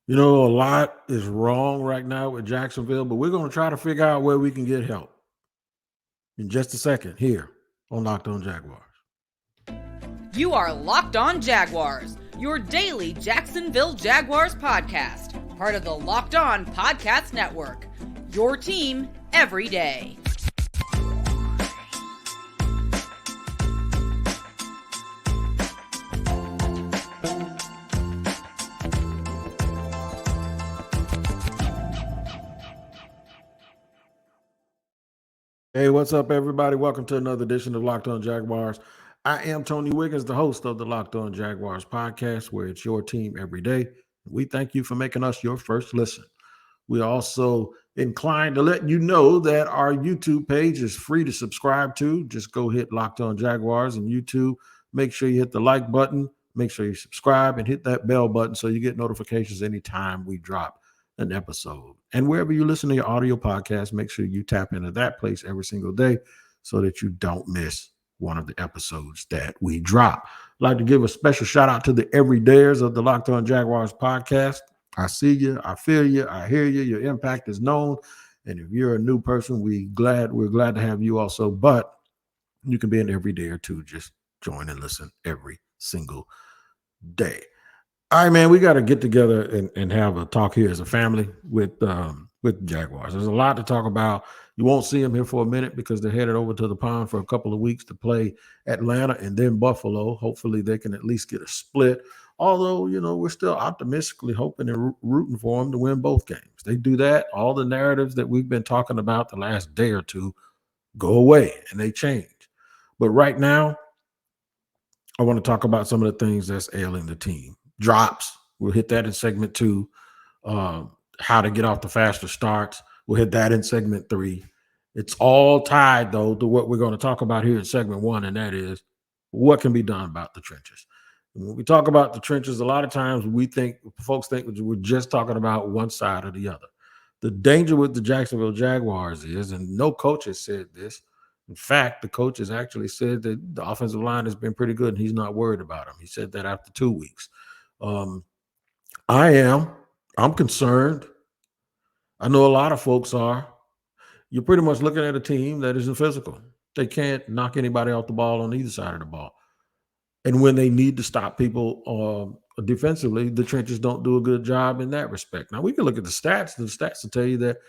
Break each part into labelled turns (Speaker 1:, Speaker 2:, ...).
Speaker 1: You know, a lot is wrong right now with Jacksonville, but we're going to try to figure out where we can get help in just a second here on Locked On Jaguars.
Speaker 2: You are Locked On Jaguars, your daily Jacksonville Jaguars podcast, part of the Locked On Podcast Network, your team every day.
Speaker 1: Hey, what's up, everybody? Welcome to another edition of Locked On Jaguars. I am Tony Wiggins, the host of the Locked On Jaguars podcast, where it's your team every day. We thank you for making us your first listen. We are also inclined to let you know that our YouTube page is free to subscribe to. Just go hit Locked On Jaguars on YouTube. Make sure you hit the like button. Make sure you subscribe and hit that bell button so you get notifications anytime we drop an episode. And wherever you listen to your audio podcast, make sure you tap into that place every single day so that you don't miss one of the episodes that we drop. I'd like to give a special shout out to the everydayers of the Locked On Jaguars podcast. I see you, I feel you, I hear you. Your impact is known. And if you're a new person, we're glad to have you also. But you can be an everydayer too. Just join and listen every single day. All right, man, we got to get together and have a talk here as a family with Jaguars. There's a lot to talk about. You won't see them here for a minute because they're headed over to the pond for a couple of weeks to play Atlanta and then Buffalo. Hopefully they can at least get a split. Although, you know, we're still optimistically hoping and rooting for them to win both games. They do that, all the narratives that we've been talking about the last day or two go away and they change. But right now, I want to talk about some of the things that's ailing the team. Drops. We'll hit that in segment 2. How to get off the faster starts. We'll hit that in segment 3. It's all tied, though, to what we're going to talk about here in segment 1, and that is what can be done about the trenches. And when we talk about the trenches, a lot of times folks think we're just talking about one side or the other. The danger with the Jacksonville Jaguars is, and no coach has said this, in fact, the coach has actually said that the offensive line has been pretty good and he's not worried about them. He said that after 2 weeks. I'm concerned. I know a lot of folks are. You're pretty much looking at a team that isn't physical. They can't knock anybody off the ball on either side of the ball. And when they need to stop people defensively, the trenches don't do a good job in that respect. Now, we can look at the stats. The stats will tell you that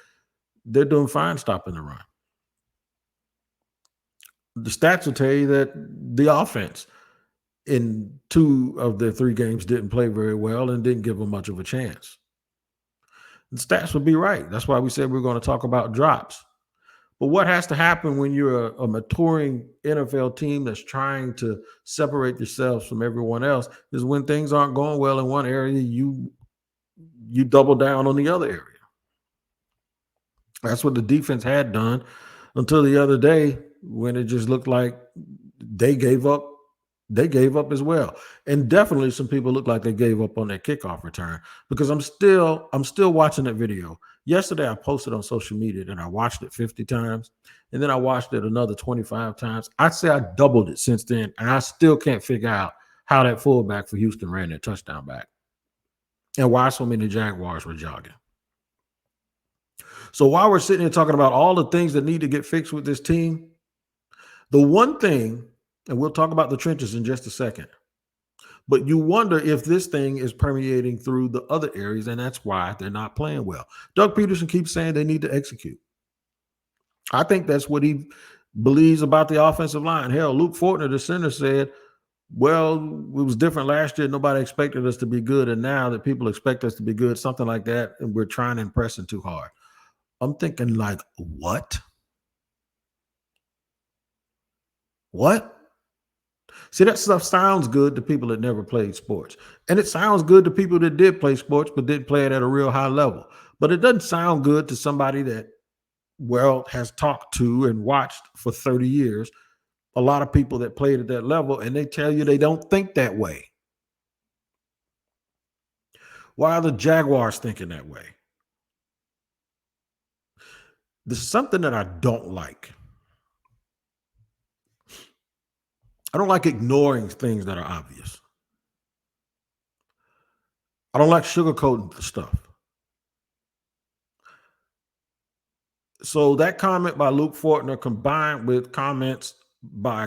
Speaker 1: they're doing fine stopping the run. The stats will tell you that the offense in 2 of their 3 games didn't play very well and didn't give them much of a chance. The stats would be right. That's why we said we're going to talk about drops. But what has to happen when you're a maturing NFL team that's trying to separate yourselves from everyone else is when things aren't going well in one area, you double down on the other area. That's what the defense had done until the other day when it just looked like they gave up. They gave up as well. And definitely some people look like they gave up on that kickoff return because I'm still watching that video. Yesterday I posted on social media and I watched it 50 times and then I watched it another 25 times. I'd say I doubled it since then and I still can't figure out how that fullback for Houston ran that touchdown back and why so many Jaguars were jogging. So while we're sitting here talking about all the things that need to get fixed with this team, the one thing, and we'll talk about the trenches in just a second, but you wonder if this thing is permeating through the other areas, and that's why they're not playing well. Doug Pederson keeps saying they need to execute. I think that's what he believes about the offensive line. Hell, Luke Fortner, the center, said, well, it was different last year. Nobody expected us to be good, and now that people expect us to be good, something like that, and we're trying to impress them too hard. I'm thinking like, what? What? See, that stuff sounds good to people that never played sports. And it sounds good to people that did play sports but didn't play it at a real high level. But it doesn't sound good to somebody that, well, has talked to and watched for 30 years a lot of people that played at that level, and they tell you they don't think that way. Why are the Jaguars thinking that way? There's something that I don't like. I don't like ignoring things that are obvious. I don't like sugarcoating the stuff. So that comment by Luke Fortner combined with comments by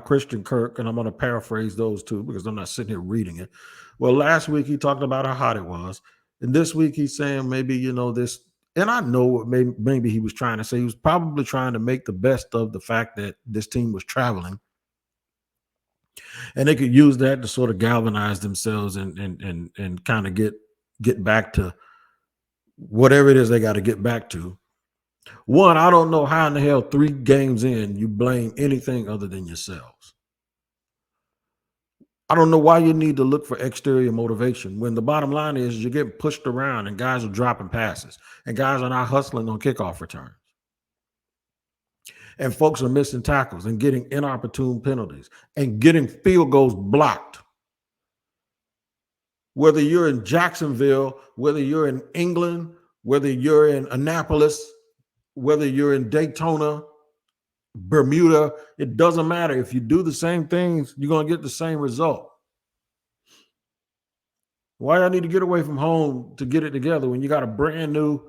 Speaker 1: Christian Kirk, and I'm going to paraphrase those two because I'm not sitting here reading it. Well, last week he talked about how hot it was, and this week he's saying maybe this, and I know what maybe he was trying to say. He was probably trying to make the best of the fact that this team was traveling, and they could use that to sort of galvanize themselves and kind of get back to whatever it is they got to get back to. One, I don't know how in the hell 3 games in you blame anything other than yourselves. I don't know why you need to look for exterior motivation when the bottom line is you're getting pushed around and guys are dropping passes and guys are not hustling on kickoff returns. And folks are missing tackles and getting inopportune penalties and getting field goals blocked. Whether you're in Jacksonville, whether you're in England, whether you're in Annapolis, whether you're in Daytona, Bermuda, it doesn't matter. If you do the same things, you're going to get the same result. Why I need to get away from home to get it together when you got a brand new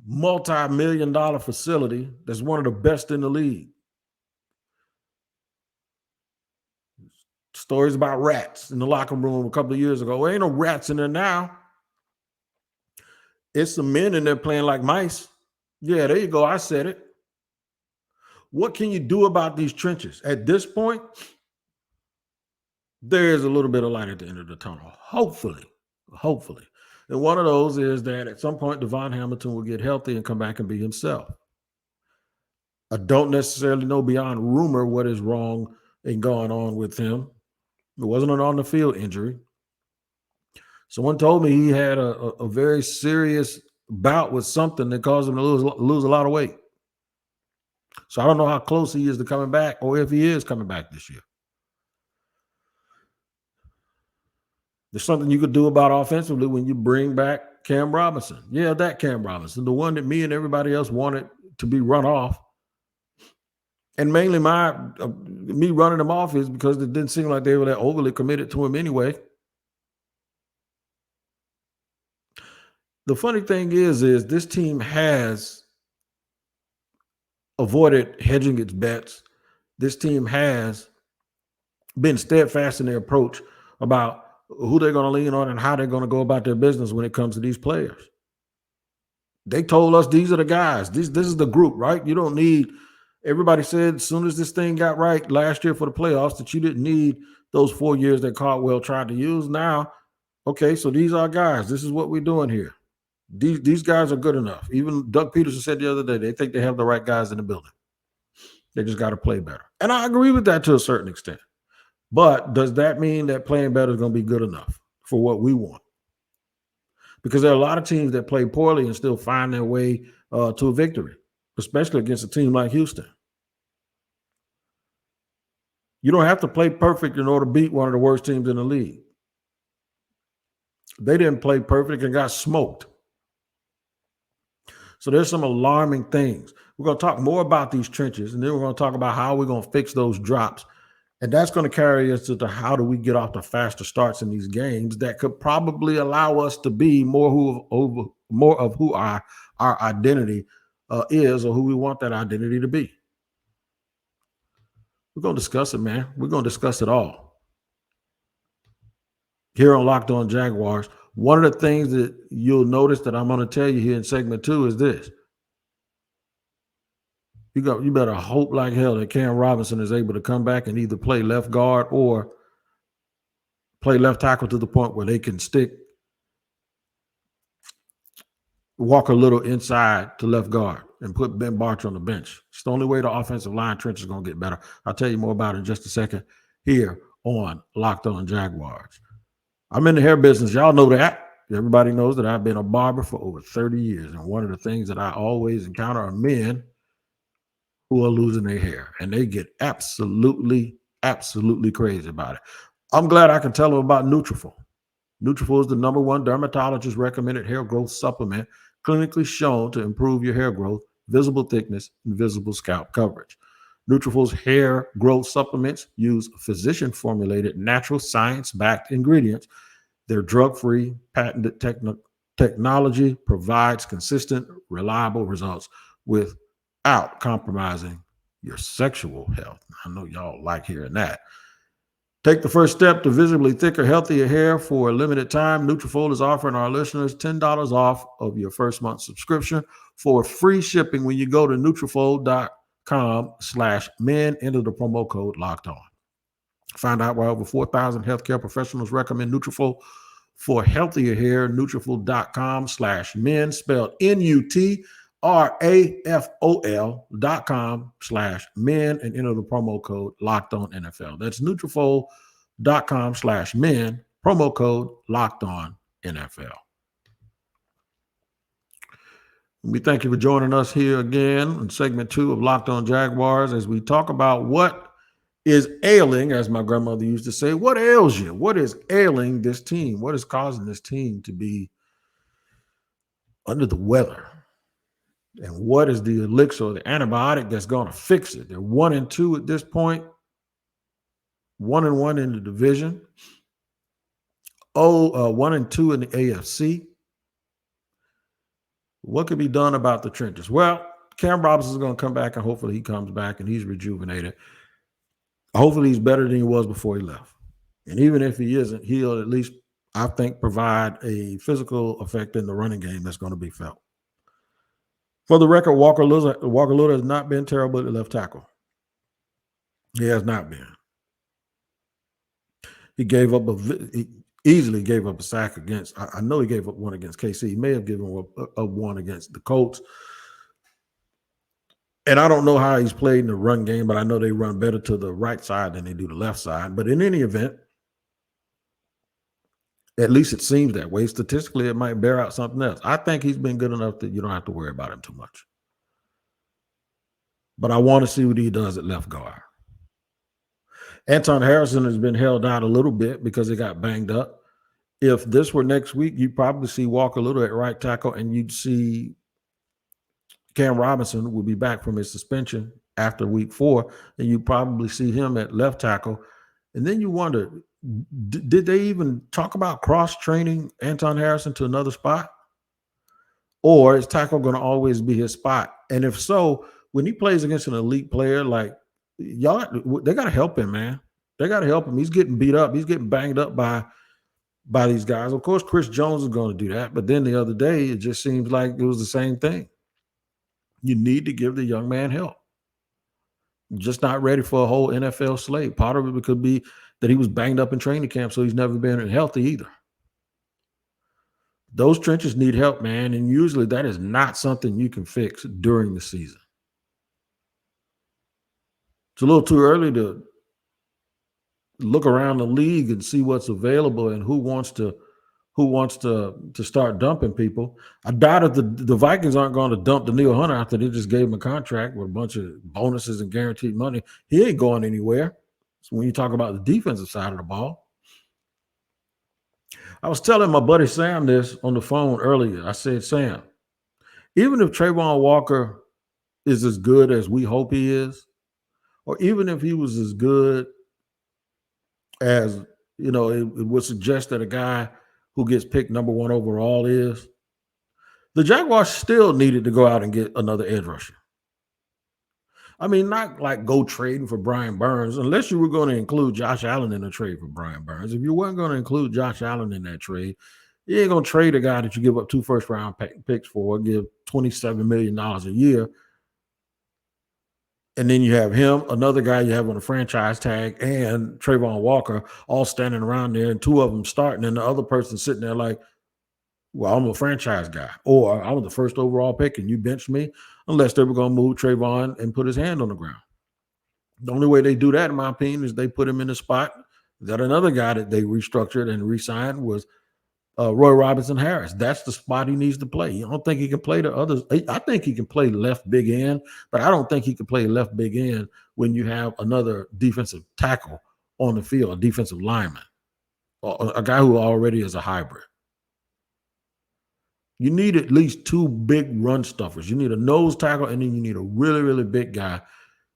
Speaker 1: multi-million-dollar facility that's one of the best in the league? Stories about rats in the locker room a couple of years ago. Well, ain't no rats in there now. It's some men in there playing like mice. Yeah, there you go. I said it. What can you do about these trenches? At this point, there is a little bit of light at the end of the tunnel. Hopefully. And one of those is that at some point, Devon Hamilton will get healthy and come back and be himself. I don't necessarily know beyond rumor what is wrong and going on with him. It wasn't an on-the-field injury. Someone told me he had a very serious bout with something that caused him to lose a lot of weight. So I don't know how close he is to coming back or if he is coming back this year. There's something you could do about offensively when you bring back Cam Robinson. Yeah, that Cam Robinson, the one that me and everybody else wanted to be run off. And mainly me running him off is because it didn't seem like they were that overly committed to him anyway. The funny thing is this team has avoided hedging its bets. This team has been steadfast in their approach about who they're going to lean on and how they're going to go about their business when it comes to these players. They told us these are the guys. This is the group, right? You don't need – everybody said as soon as this thing got right last year for the playoffs that you didn't need those 4 years that Caldwell tried to use. Now, okay, so these are guys. This is what we're doing here. These guys are good enough. Even Doug Pederson said the other day, they think they have the right guys in the building. They just got to play better. And I agree with that to a certain extent. But does that mean that playing better is going to be good enough for what we want? Because there are a lot of teams that play poorly and still find their way to a victory, especially against a team like Houston. You don't have to play perfect in order to beat one of the worst teams in the league. They didn't play perfect and got smoked. So there's some alarming things. We're going to talk more about these trenches, and then we're going to talk about how we're going to fix those drops. And that's going to carry us to how do we get off the faster starts in these games that could probably allow us to be more of who our identity is, or who we want that identity to be. We're going to discuss it, man. We're going to discuss it all here on Locked On Jaguars. One of the things that you'll notice that I'm going to tell you here in segment 2 is this. You better hope like hell that Cam Robinson is able to come back and either play left guard or play left tackle to the point where they can walk a little inside to left guard and put Ben Bartch on the bench. It's the only way the offensive line trench is going to get better. I'll tell you more about it in just a second here on Locked On Jaguars. I'm in the hair business. Y'all know that. Everybody knows that I've been a barber for over 30 years. And one of the things that I always encounter are men who are losing their hair. And they get absolutely crazy about it. I'm glad I can tell them about Nutrafol. Nutrafol is the #1 dermatologist recommended hair growth supplement, clinically shown to improve your hair growth, visible thickness, and visible scalp coverage. Nutrafol's hair growth supplements use physician-formulated, natural, science-backed ingredients Their drug-free, patented technology provides consistent, reliable results without compromising your sexual health. I know y'all like hearing that. Take the first step to visibly thicker, healthier hair for a limited time. Nutrafol is offering our listeners $10 off of your first month subscription for free shipping when you go to Nutrafol.com/men. Enter the promo code LOCKEDON. Find out why over 4,000 healthcare professionals recommend Nutrafol for healthier hair. Nutrafol.com/men, spelled Nutrafol.com/men, and enter the promo code LOCKEDONNFL. That's Nutrafol.com/men, promo code LOCKEDONNFL. We thank you for joining us here again in segment 2 of Locked On Jaguars as we talk about what is ailing, as my grandmother used to say. What ails you? What is ailing this team? What is causing this team to be under the weather? And what is the elixir or the antibiotic that's going to fix it? They're 1-2 at this point, 1-1 in the division, 1-2 in the AFC. What can be done about the trenches? Well, Cam Robinson is going to come back, and hopefully he comes back and he's rejuvenated. Hopefully he's better than he was before he left. And even if he isn't, he'll at least, I think, provide a physical effect in the running game that's going to be felt. For the record, Walker Little has not been terrible at left tackle. He has not been. He easily gave up a sack against, I know he gave up one against KC. He may have given up one against the Colts. And I don't know how he's played in the run game, but I know they run better to the right side than they do the left side. But in any event, at least it seems that way. Statistically, it might bear out something else. I think he's been good enough that you don't have to worry about him too much. But I want to see what he does at left guard. Anton Harrison has been held out a little bit because he got banged up. If this were next week, you'd probably see Walker Little at right tackle, and you'd see Cam Robinson will be back from his suspension after week 4, and you probably see him at left tackle. And then you wonder, did they even talk about cross-training Anton Harrison to another spot? Or is tackle going to always be his spot? And if so, when he plays against an elite player, like, y'all, they got to help him, man. They got to help him. He's getting beat up. He's getting banged up by these guys. Of course, Chris Jones is going to do that. But then the other day, it just seems like it was the same thing. You need to give the young man help. Just not ready for a whole NFL slate. Part of it could be that he was banged up in training camp, so he's never been healthy either. Those trenches need help, man, and usually that is not something you can fix during the season. It's a little too early to look around the league and see what's available and who wants to start dumping people. I doubt if the Vikings aren't going to dump Danielle Hunter after they just gave him a contract with a bunch of bonuses and guaranteed money. He ain't going anywhere. So when you talk about the defensive side of the ball, I was telling my buddy Sam this on the phone earlier. I said, Sam, even if Trayvon Walker is as good as we hope he is, or even if he was as good as, it would suggest that a guy who gets picked number 1 overall is, the Jaguars still needed to go out and get another edge rusher. I mean, not like go trading for Brian Burns, unless you were going to include Josh Allen in a trade for Brian Burns. If you weren't going to include Josh Allen in that trade, you ain't going to trade a guy that you give up 2 first-round picks for, give $27 million a year, and then you have him, another guy you have on a franchise tag, and Trayvon Walker all standing around there, and 2 of them starting, and the other person sitting there like, well, I'm a franchise guy, or I was the first overall pick, and you benched me, unless they were going to move Trayvon and put his hand on the ground. The only way they do that, in my opinion, is they put him in a spot that another guy that they restructured and re-signed was Roy Robinson Harris. That's the spot he needs to play. I don't think he can play the others. I think he can play left big end, but I don't think he can play left big end when you have another defensive tackle on the field, a defensive lineman, or a guy who already is a hybrid. You need at least 2 big run stuffers. You need a nose tackle, and then you need a really, really big guy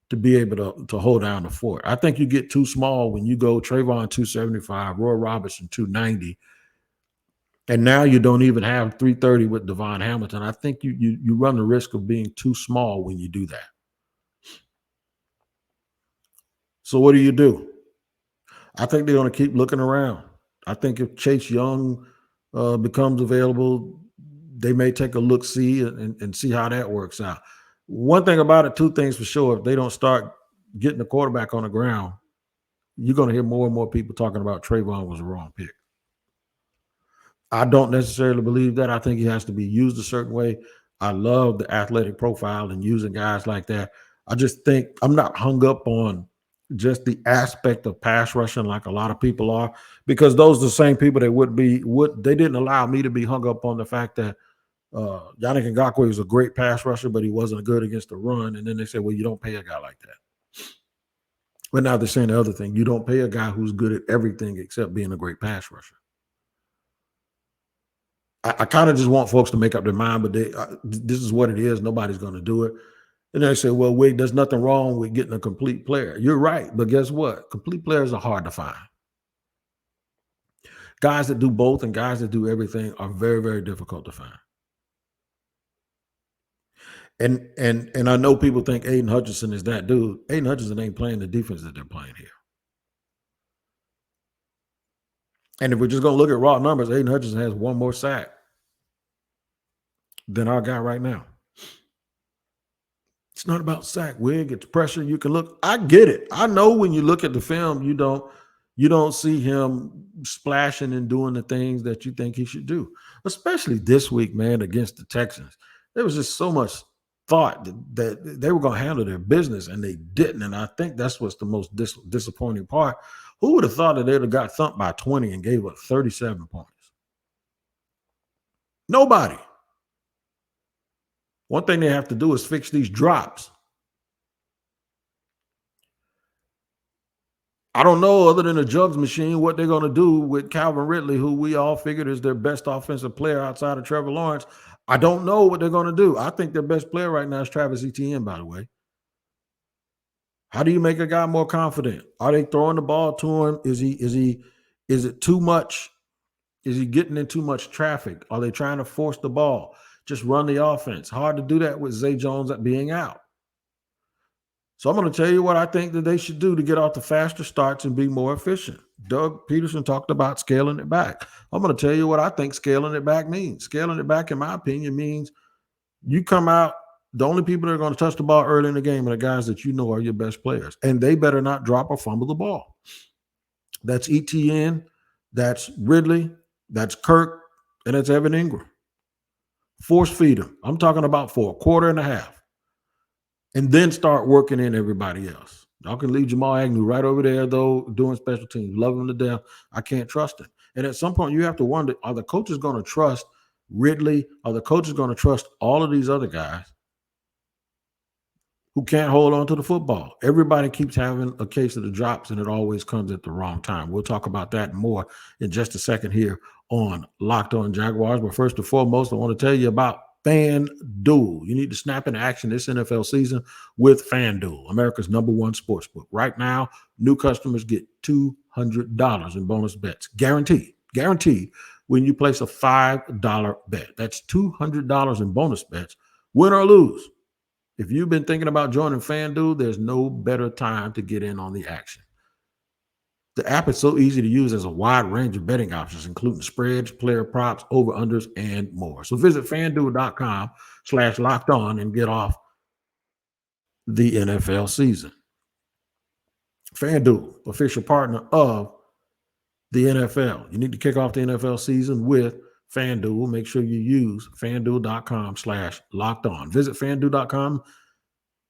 Speaker 1: to be able to hold down the fort. I think you get too small when you go Trayvon 275, Roy Robinson 290, And now you don't even have 330 with Devon Hamilton. I think you run the risk of being too small when you do that. So what do? I think they're going to keep looking around. I think if Chase Young becomes available, they may take a look-see and see how that works out. One thing about it, two things for sure, if they don't start getting the quarterback on the ground, you're going to hear more and more people talking about Trayvon was a wrong pick. I don't necessarily believe that. I think he has to be used a certain way. I love the athletic profile and using guys like that. I just think I'm not hung up on just the aspect of pass rushing like a lot of people are, because those are the same people that they didn't allow me to be hung up on the fact that Yannick Ngakoue was a great pass rusher, but he wasn't good against the run. And then they said, well, you don't pay a guy like that. But now they're saying the other thing. You don't pay a guy who's good at everything except being a great pass rusher. I kind of just want folks to make up their mind, but this is what it is. Nobody's going to do it. And they say, well, wait, there's nothing wrong with getting a complete player. You're right. But guess what? Complete players are hard to find. Guys that do both and guys that do everything are very, very difficult to find. And I know people think Aiden Hutchinson is that dude. Aiden Hutchinson ain't playing the defense that they're playing here. And if we're just going to look at raw numbers, Aiden Hutchinson has one more sack than our guy right now. It's not about sack, Wig. It's pressure. You can look. I get it. I know when you look at the film, you don't see him splashing and doing the things that you think he should do, especially this week, man, against the Texans. There was just so much thought that they were going to handle their business, and they didn't. And I think that's what's the most disappointing part. Who would have thought that they'd have got thumped by 20 and gave up 37 points? Nobody. One thing they have to do is fix these drops. I don't know, other than a jugs machine, what they're going to do with Calvin Ridley, who we all figured is their best offensive player outside of Trevor Lawrence. I don't know what they're going to do. I think their best player right now is Travis Etienne, by the way. How do you make a guy more confident? Are they throwing the ball to him? Is it too much? Is he getting in too much traffic? Are they trying to force the ball? Just run the offense. Hard to do that with Zay Jones being out. So I'm going to tell you what I think that they should do to get off the faster starts and be more efficient. Doug Pederson talked about scaling it back. I'm going to tell you what I think scaling it back means. Scaling it back, in my opinion, means you come out, the only people that are going to touch the ball early in the game are the guys that you know are your best players. And they better not drop or fumble the ball. That's Etienne, that's Ridley, that's Kirk, and that's Evan Ingram. Force feed them. I'm talking about for a quarter and a half. And then start working in everybody else. Y'all can leave Jamal Agnew right over there, though, doing special teams. Love him to death. I can't trust him. And at some point, you have to wonder, are the coaches going to trust Ridley? Are the coaches going to trust all of these other guys who can't hold on to the football? Everybody keeps having a case of the drops, and it always comes at the wrong time. We'll talk about that more in just a second here on Locked On Jaguars. But first and foremost, I want to tell you about FanDuel. You need to snap into action this NFL season with FanDuel, America's #1 sportsbook. Right now, new customers get $200 in bonus bets. Guaranteed when you place a $5 bet. That's $200 in bonus bets, win or lose. If you've been thinking about joining FanDuel, there's no better time to get in on the action. The app is so easy to use. There's a wide range of betting options, including spreads, player props, over-unders, and more. So visit FanDuel.com/lockedon and get off the NFL season. FanDuel, official partner of the NFL. You need to kick off the NFL season with FanDuel. Make sure you use FanDuel.com/lockedon. Visit FanDuel.com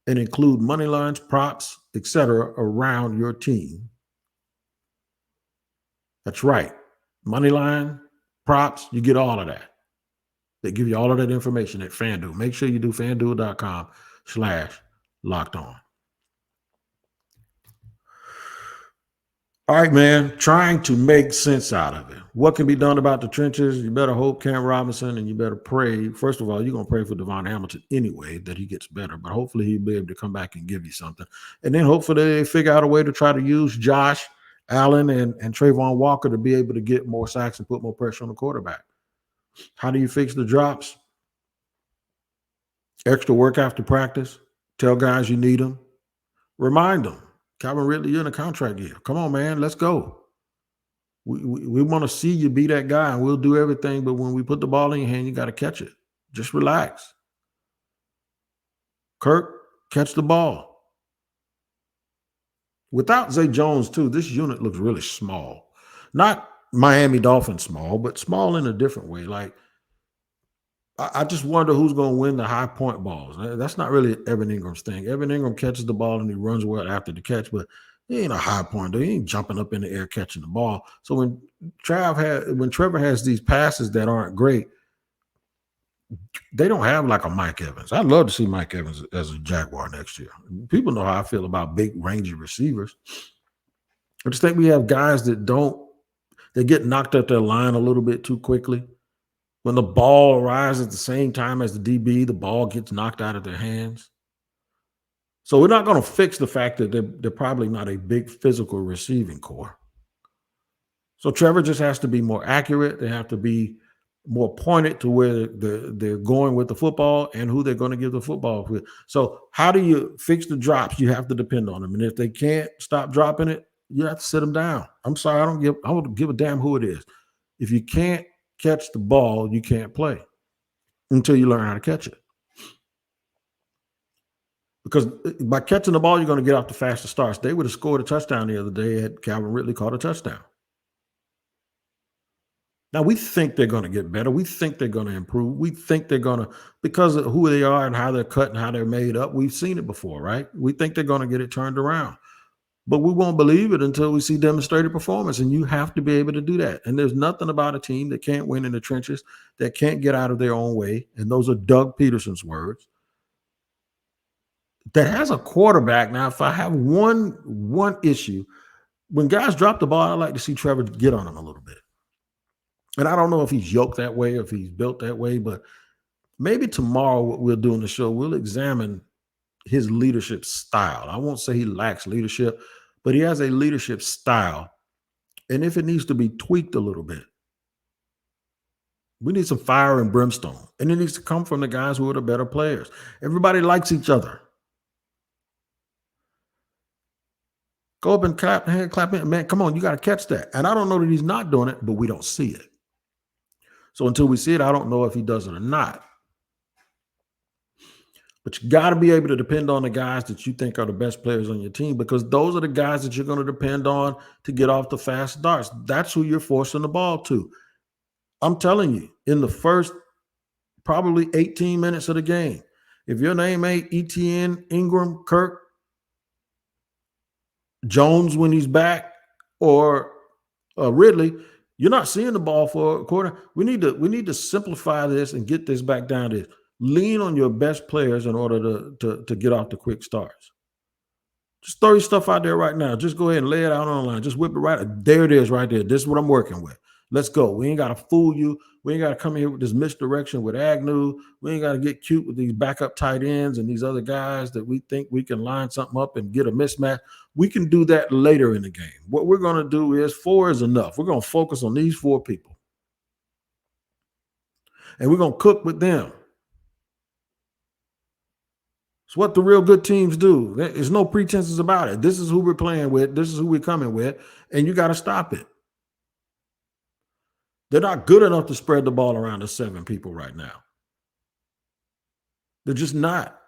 Speaker 1: and include money lines, props, etc. around your team. That's right. Money line, props, you get all of that. They give you all of that information at FanDuel. Make sure you do FanDuel.com/lockedon. All right, man, trying to make sense out of it. What can be done about the trenches? You better hope Cam Robinson, and you better pray. First of all, you're going to pray for Devon Hamilton anyway, that he gets better, but hopefully he'll be able to come back and give you something. And then hopefully they figure out a way to try to use Josh Allen and Trayvon Walker to be able to get more sacks and put more pressure on the quarterback. How do you fix the drops? Extra work after practice. Tell guys you need them. Remind them. Calvin Ridley, you're in a contract year. Come on, man. Let's go. We want to see you be that guy, and we'll do everything. But when we put the ball in your hand, you got to catch it. Just relax. Kirk, catch the ball. Without Zay Jones, too, this unit looks really small. Not Miami Dolphins small, but small in a different way. Like, I just wonder who's going to win the high point balls. That's not really Evan Ingram's thing. Evan Ingram catches the ball and he runs well after the catch, but he ain't a high pointer. He ain't jumping up in the air catching the ball. So when Trevor has these passes that aren't great, they don't have like a Mike Evans. I'd love to see Mike Evans as a Jaguar next year. People know how I feel about big, rangy receivers. I just think we have guys that they get knocked up their line a little bit too quickly. When the ball arrives at the same time as the DB, the ball gets knocked out of their hands. So we're not going to fix the fact that they're probably not a big physical receiving core. So Trevor just has to be more accurate. They have to be more pointed to where they're going with the football and who they're going to give the football with. So how do you fix the drops? You have to depend on them. And if they can't stop dropping it, you have to sit them down. I'm sorry, I don't give a damn who it is. If you can't catch the ball, you can't play until you learn how to catch it. Because by catching the ball, you're going to get off the fastest starts. They would have scored a touchdown the other day had Calvin Ridley caught a touchdown. Now, we think they're going to get better. We think they're going to improve. We think they're going to, because of who they are and how they're cut and how they're made up, we've seen it before, right? We think they're going to get it turned around. But we won't believe it until we see demonstrated performance, and you have to be able to do that. And there's nothing about a team that can't win in the trenches, that can't get out of their own way, and those are Doug Pederson's words, that has a quarterback. Now, if I have one issue, when guys drop the ball, I like to see Trevor get on them a little bit. And I don't know if he's yoked that way, if he's built that way, but maybe tomorrow what we'll do on the show, we'll examine his leadership style. I won't say he lacks leadership, but he has a leadership style. And if it needs to be tweaked a little bit, we need some fire and brimstone. And it needs to come from the guys who are the better players. Everybody likes each other. Go up and clap in. Man, come on, you got to catch that. And I don't know that he's not doing it, but we don't see it. So until we see it, I don't know if he does it or not. But you got to be able to depend on the guys that you think are the best players on your team, because those are the guys that you're going to depend on to get off the fast starts. That's who you're forcing the ball to. I'm telling you, in the first probably 18 minutes of the game, if your name ain't Etienne, Ingram, Kirk, Jones when he's back, or Ridley, you're not seeing the ball for a quarter. We need to simplify this and get this back down to lean on your best players in order to get off the quick starts. Just throw your stuff out there right now. Just go ahead and lay it out on the line. Just whip it right. There it is right there. This is what I'm working with. Let's go. We ain't got to fool you. We ain't got to come here with this misdirection with Agnew. We ain't got to get cute with these backup tight ends and these other guys that we think we can line something up and get a mismatch. We can do that later in the game. What we're going to do is 4 is enough. We're going to focus on these 4 people. And we're going to cook with them. It's what the real good teams do. There's no pretenses about it. This is who we're playing with. This is who we're coming with. And you got to stop it. They're not good enough to spread the ball around to 7 people right now. They're just not.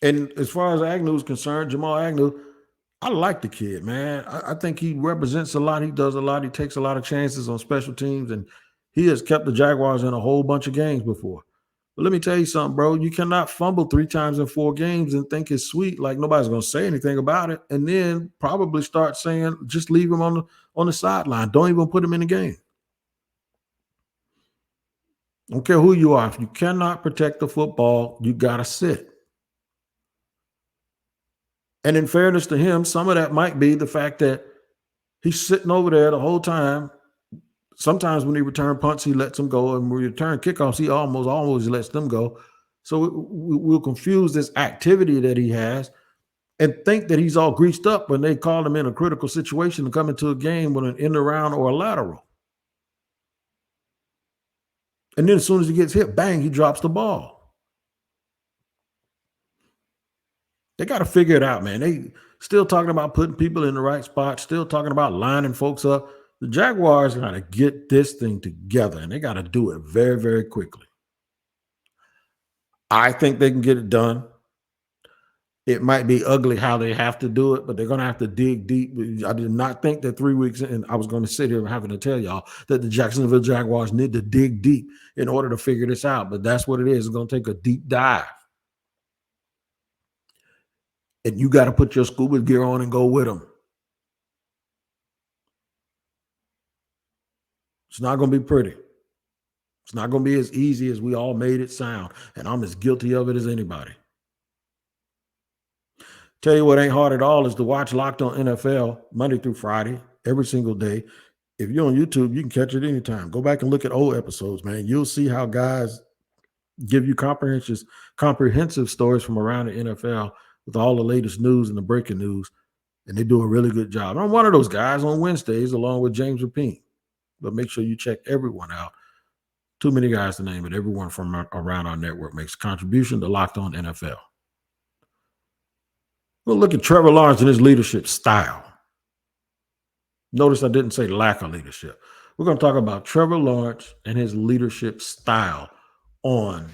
Speaker 1: And as far as Agnew is concerned, Jamal Agnew, I like the kid, man. I think he represents a lot. He does a lot. He takes a lot of chances on special teams, and he has kept the Jaguars in a whole bunch of games before. But let me tell you something, bro. You cannot fumble 3 times in 4 games and think it's sweet, like nobody's going to say anything about it, and then probably start saying, just leave him on the sideline. Don't even put him in the game. I don't care who you are. If you cannot protect the football, you got to sit. And in fairness to him, some of that might be the fact that he's sitting over there the whole time. Sometimes when he return punts, he lets them go. And when he return kickoffs, he almost lets them go. So we'll confuse this activity that he has and think that he's all greased up when they call him in a critical situation to come into a game with an end around or a lateral. And then as soon as he gets hit, bang, he drops the ball. They got to figure it out, man. They still talking about putting people in the right spot, still talking about lining folks up. The Jaguars got to get this thing together, and they got to do it very, very quickly. I think they can get it done. It might be ugly how they have to do it, but they're going to have to dig deep. I did not think that 3 weeks in, I was going to sit here having to tell y'all that the Jacksonville Jaguars need to dig deep in order to figure this out. But that's what it is. It's going to take a deep dive. And you got to put your scuba gear on and go with them. It's not going to be pretty. It's not going to be as easy as we all made it sound. And I'm as guilty of it as anybody. Tell you what ain't hard at all is to watch Locked On NFL Monday through Friday, every single day. If you're on YouTube, you can catch it anytime. Go back and look at old episodes, man. You'll see how guys give you comprehensive stories from around the NFL with all the latest news and the breaking news, and they do a really good job. I'm one of those guys on Wednesdays along with James Rapine, but make sure you check everyone out. Too many guys to name it. Everyone from around our network makes a contribution to Locked On NFL. We'll look at Trevor Lawrence and his leadership style. Notice I didn't say lack of leadership. We're going to talk about Trevor Lawrence and his leadership style on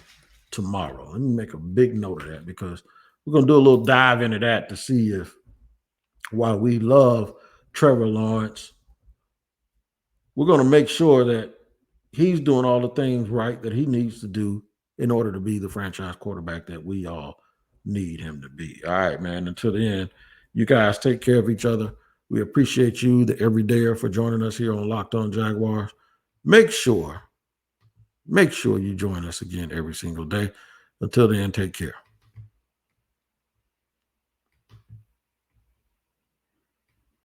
Speaker 1: tomorrow. Let me make a big note of that because we're going to do a little dive into that to see if while we love Trevor Lawrence, we're going to make sure that he's doing all the things right that he needs to do in order to be the franchise quarterback that we all need him to be. All right, man. Until the end, you guys take care of each other. We appreciate you, the everydayer, for joining us here on Locked On Jaguars. Make sure you join us again every single day. Until then, take care.